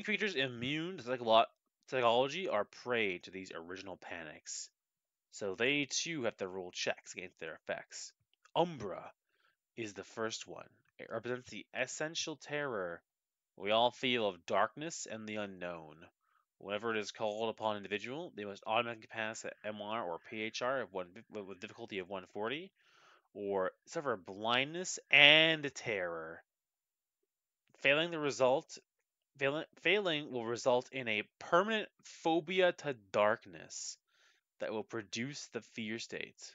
creatures immune to psychology are prey to these original panics. So they too have to roll checks against their effects. Umbra is the first one. It represents the essential terror we all feel of darkness and the unknown. Whenever it is called upon an individual, they must automatically pass an MR or PHR with difficulty of 140, or suffer blindness and terror. Failing the result, failing will result in a permanent phobia to darkness that will produce the fear state.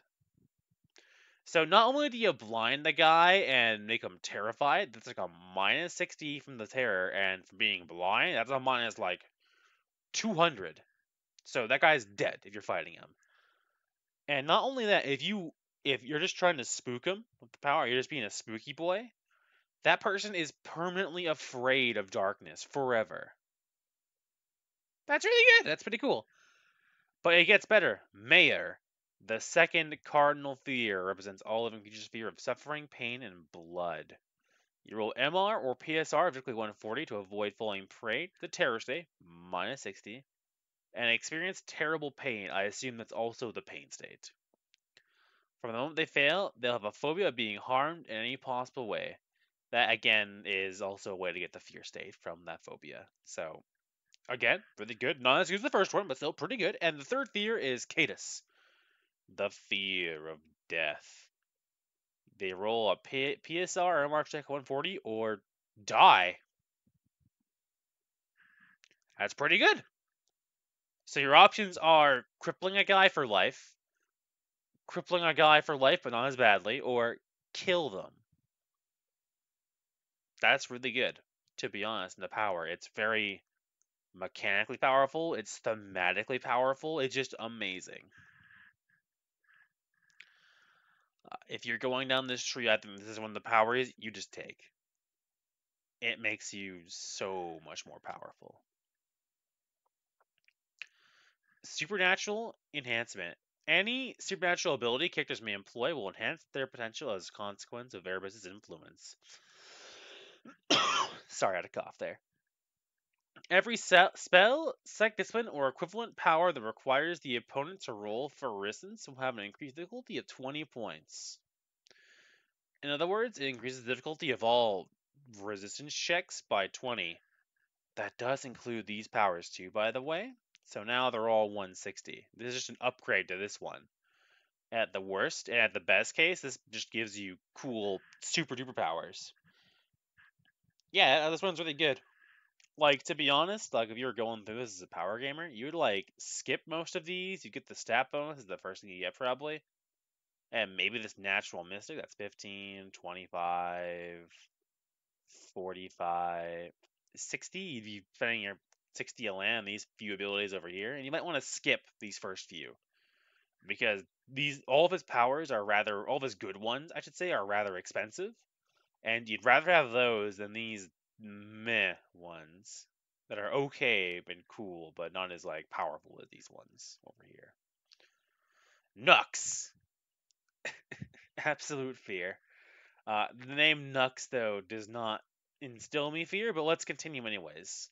So not only do you blind the guy and make him terrified, that's like a -60 from the terror, and from being blind, that's a minus like 200. So that guy's dead if you're fighting him. And not only that, if you're just trying to spook him with the power, you're just being a spooky boy, that person is permanently afraid of darkness forever. That's really good. That's pretty cool. But it gets better. Mayor. The second cardinal fear represents all living creatures' fear of suffering, pain, and blood. You roll MR or PSR, typically 140, to avoid falling prey to the terror state, -60, and experience terrible pain. I assume that's also the pain state. From the moment they fail, they'll have a phobia of being harmed in any possible way. That, again, is also a way to get the fear state from that phobia. So, again, really good. Not as good as the first one, but still pretty good. And the third fear is Cadus, the fear of death. They roll a PSR or MR check 140 or die. That's pretty good. So your options are crippling a guy for life, crippling a guy for life but not as badly, or kill them. That's really good, to be honest, in the power. It's very mechanically powerful, it's thematically powerful, it's just amazing. If you're going down this tree, I think this is one of the powers you just take. It makes you so much more powerful. Supernatural enhancement. Any supernatural ability characters may employ will enhance their potential as a consequence of Erebus' influence. Sorry, I had a cough there. Every spell, sect discipline, or equivalent power that requires the opponent to roll for resistance will have an increased difficulty of 20 points. In other words, it increases the difficulty of all resistance checks by 20. That does include these powers too, by the way. So now they're all 160. This is just an upgrade to this one. At the worst, and at the best case, this just gives you cool super duper powers. Yeah, this one's really good. Like, to be honest, like if you were going through this as a power gamer, you would like skip most of these. You get the stat bonus is the first thing you get probably. And maybe this natural mystic, that's 15, 25, 45, 60. You'd be spending your 60 a land these few abilities over here, and you might want to skip these first few. Because these all of his powers are rather all of his good ones, I should say, are rather expensive. And you'd rather have those than these meh ones that are okay and cool, but not as like powerful as these ones over here. Nux. Absolute fear. The name Nux, though, does not instill me fear, but let's continue anyways.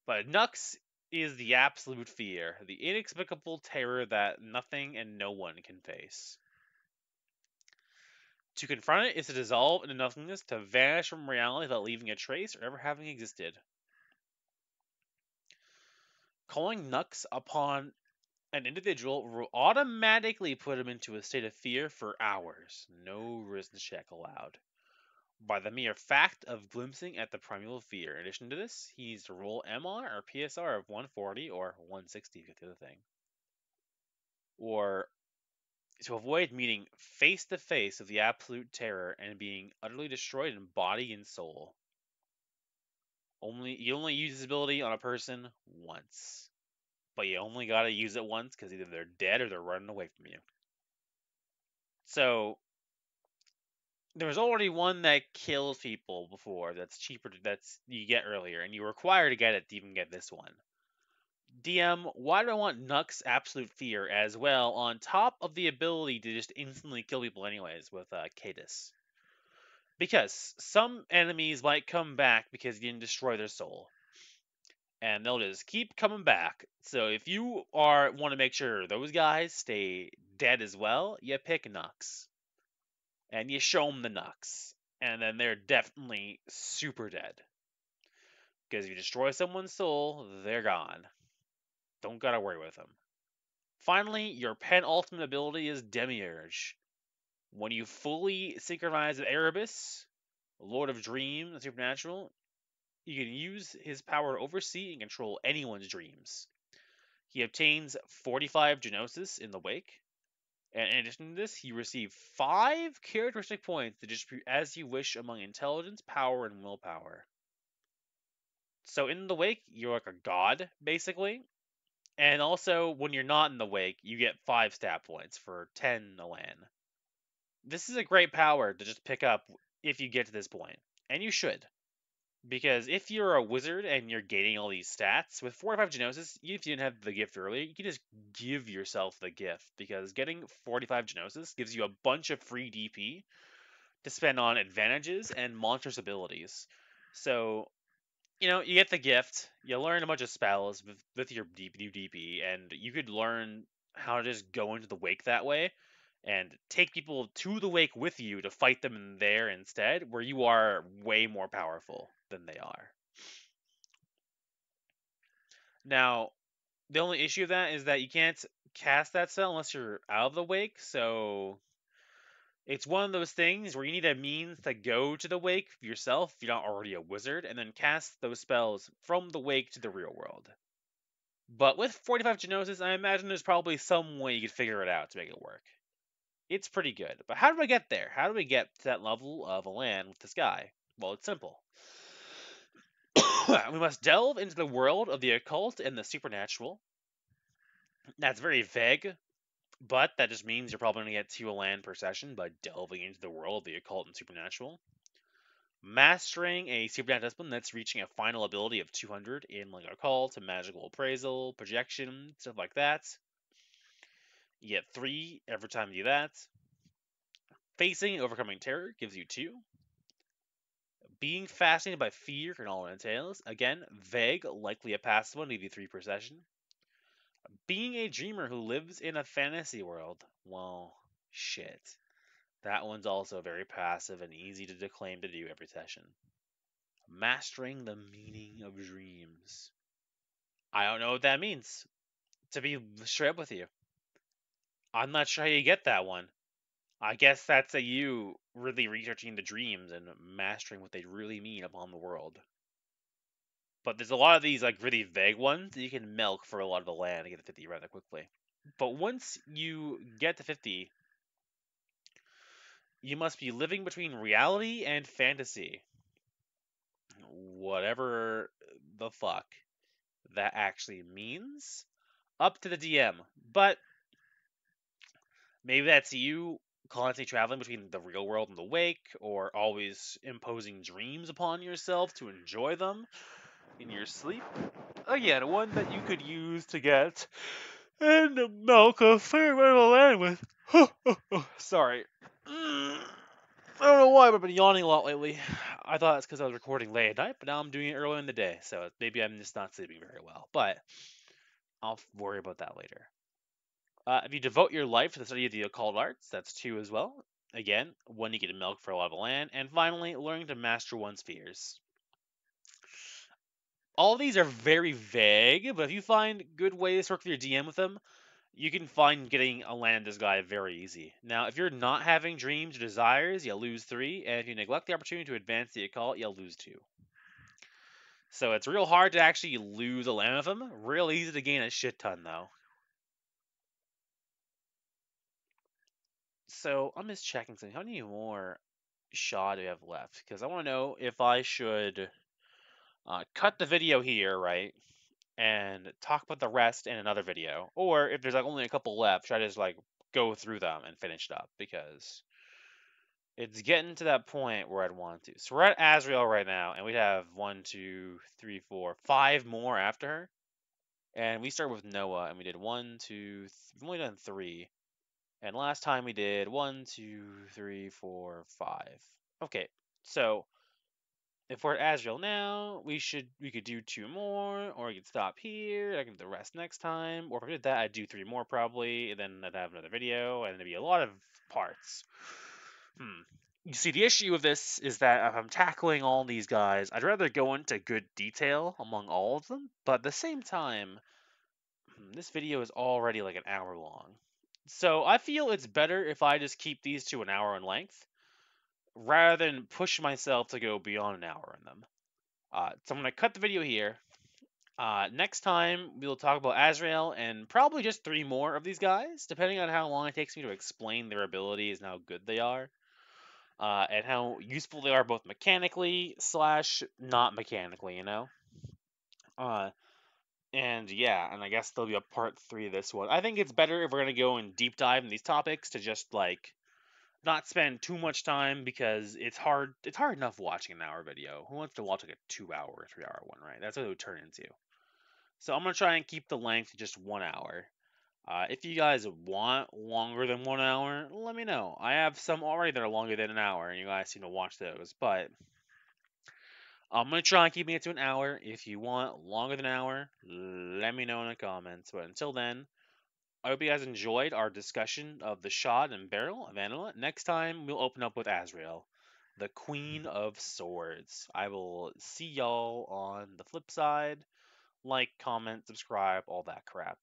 But Nux is the absolute fear, the inexplicable terror that nothing and no one can face. To confront it is to dissolve into nothingness, to vanish from reality without leaving a trace or ever having existed. Calling Nux upon an individual will automatically put him into a state of fear for hours. No resistance check allowed. By the mere fact of glimpsing at the primeval fear. In addition to this, he needs to roll MR or PSR of 140 or 160 if you the thing. Or to avoid meeting face to face with the absolute terror and being utterly destroyed in body and soul. You only use this ability on a person once. But you only gotta use it once because either they're dead or they're running away from you. So there's already one that kills people before that's cheaper that's you get earlier, and you require to get it to even get this one. DM, why do I want Nux Absolute Fear as well on top of the ability to just instantly kill people anyways with Cadus? Because some enemies might come back because you didn't destroy their soul. And they'll just keep coming back. So if you want to make sure those guys stay dead as well, you pick Nux. And you show them the Nux. And then they're definitely super dead. Because if you destroy someone's soul, they're gone. Don't gotta worry with them. Finally, your penultimate ability is Demiurge. When you fully synchronize with Erebus, Lord of Dreams and Supernatural, you can use his power to oversee and control anyone's dreams. He obtains 45 Genosis in the Wake, and in addition to this, he receives 5 characteristic points to distribute as you wish among intelligence, power, and willpower. So in the Wake, you're like a god, basically. And also, when you're not in the Wake, you get 5 stat points for 10 a land. This is a great power to just pick up if you get to this point, and you should. Because if you're a wizard and you're gaining all these stats, with 45 Genosis, even if you didn't have the gift earlier, you can just give yourself the gift. Because getting 45 Genosis gives you a bunch of free DP to spend on advantages and monstrous abilities. So, you get the gift, you learn a bunch of spells with your new DP, and you could learn how to just go into the Wake that way and take people to the Wake with you to fight them in there instead, where you are way more powerful than they are. Now, the only issue of that is that you can't cast that spell unless you're out of the Wake, so it's one of those things where you need a means to go to the Wake yourself if you're not already a wizard, and then cast those spells from the Wake to the real world. But with 45 Genosis, I imagine there's probably some way you could figure it out to make it work. It's pretty good. But how do I get there? How do we get to that level of a land with this guy? Well, it's simple. We must delve into the world of the occult and the supernatural. That's very vague, but that just means you're probably going to get to a land per session by delving into the world of the occult and supernatural. Mastering a supernatural discipline that's reaching a final ability of 200 in like occult and magical appraisal, projection, stuff like that. You get 3 every time you do that. Facing and overcoming terror gives you 2. Being fascinated by fear and all it entails. Again, vague, likely a passive one, maybe 3 per session. Being a dreamer who lives in a fantasy world. Well, shit. That one's also very passive and easy to declaim to do every session. Mastering the meaning of dreams. I don't know what that means, to be straight up with you. I'm not sure how you get that one. I guess that's a you really researching the dreams and mastering what they really mean upon the world. But there's a lot of these like really vague ones that you can milk for a lot of the land to get to 50 rather quickly. But once you get to 50, you must be living between reality and fantasy. Whatever the fuck that actually means. Up to the DM. But maybe that's you constantly traveling between the real world and the wake, or always imposing dreams upon yourself to enjoy them in your sleep. Again, one that you could use to get and milk a fair bit of land with. Sorry. I don't know why, but I've been yawning a lot lately. I thought it's because I was recording late at night, but now I'm doing it early in the day, so maybe I'm just not sleeping very well. But I'll worry about that later. If you devote your life to the study of the occult arts, that's 2 as well. Again, one you get milk for a lot of land. And finally, learning to master one's fears. All of these are very vague, but if you find good ways to work with your DM with them, you can find getting a land this guy very easy. Now, if you're not having dreams or desires, you'll lose 3, and if you neglect the opportunity to advance the occult, you'll lose 2. So it's real hard to actually lose a land with them. Real easy to gain a shit ton, though. So I'm just checking something. How many more shot do we have left? Because I want to know if I should cut the video here, right, and talk about the rest in another video, or if there's like only a couple left, should I just like go through them and finish it up? Because it's getting to that point where I'd want to. So we're at Azrael right now, and we have 1, 2, 3, 4, 5 more after her. And we start with Noah, and we did 1, 2, we've only done 3. And last time we did 1, 2, 3, 4, 5. Okay, so if we're at Azrael now, we could do 2 more, or we could stop here. I can do the rest next time, or if I did that, I'd do 3 more probably, and then I'd have another video, and there'd be a lot of parts. You see, the issue with this is that if I'm tackling all these guys, I'd rather go into good detail among all of them, but at the same time, this video is already like an hour long. So I feel it's better if I just keep these to an hour in length, rather than push myself to go beyond an hour in them. So I'm going to cut the video here. Next time, we'll talk about Azrael and probably just 3 more of these guys, depending on how long it takes me to explain their abilities and how good they are. And how useful they are both mechanically / not mechanically, you know? And yeah, and I guess there'll be a part 3 of this one. I think it's better if we're going to go in deep dive in these topics to just, like, not spend too much time, because it's hard enough watching an hour video. Who wants to watch like a 2-hour or 3-hour one, right? That's what it would turn into. So I'm gonna try and keep the length to just 1 hour. If you guys want longer than 1 hour, let me know. I have some already that are longer than an hour, and you guys seem to watch those. But I'm gonna try and keep it to an hour. If you want longer than an hour, let me know in the comments. But until then, I hope you guys enjoyed our discussion of the Shad and Beryl of Anima. Next time, we'll open up with Azrael, the Queen of Swords. I will see y'all on the flip side. Like, comment, subscribe, all that crap.